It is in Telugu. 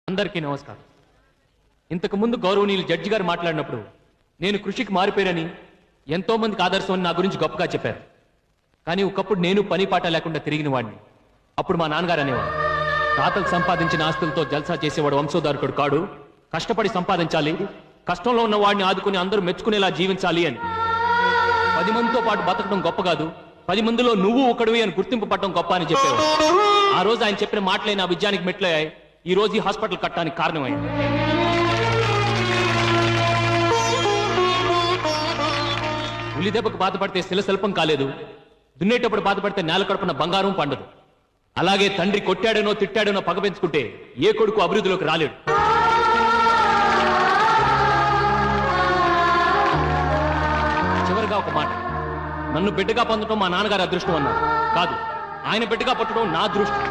అందరికీ నమస్కారం. ఇంతకు ముందు గౌరవనీయులు జడ్జి గారు మాట్లాడినప్పుడు నేను కృషికి మారిపోయానని ఎంతో మందికి ఆదర్శం అని నా గురించి గొప్పగా చెప్పారు. కానీ ఒకప్పుడు నేను పని పాట లేకుండా తిరిగిన వాడిని. అప్పుడు మా నాన్నగారు అనేవాడు, తాతలు సంపాదించిన ఆస్తులతో జల్సా చేసేవాడు వంశోధారకుడు కాడు, కష్టపడి సంపాదించాలి, కష్టంలో ఉన్న వాడిని ఆదుకుని అందరూ మెచ్చుకునేలా జీవించాలి అని. 10 మందితో పాటు బతకడం గొప్ప కాదు, 10 మందిలో నువ్వు ఒకడివి అని గుర్తింపు పట్టడం గొప్ప అని చెప్పేవాడు. ఆ రోజు ఆయన చెప్పిన మాటలే నా విజయానికి మెట్లయ్యాయి. ఈ రోజు ఈ హాస్పిటల్ కట్టడానికి కారణమైంది. ఉలి దెబ్బకు బాధపడితే శిలశల్పం కాలేదు, దున్నేటప్పుడు బాధపడితే నేల కడుపున బంగారం పండదు. అలాగే తండ్రి కొట్టాడనో తిట్టాడనో పగ పెంచుకుంటే ఏ కొడుకు అభివృద్ధిలోకి రాలేడు. చివరిగా ఒక మాట, నన్ను బిడ్డగా పొందడం మా నాన్నగారి అదృష్టం అన్నారు. కాదు, ఆయన బిడ్డగా పుట్టడం నా అదృష్టం.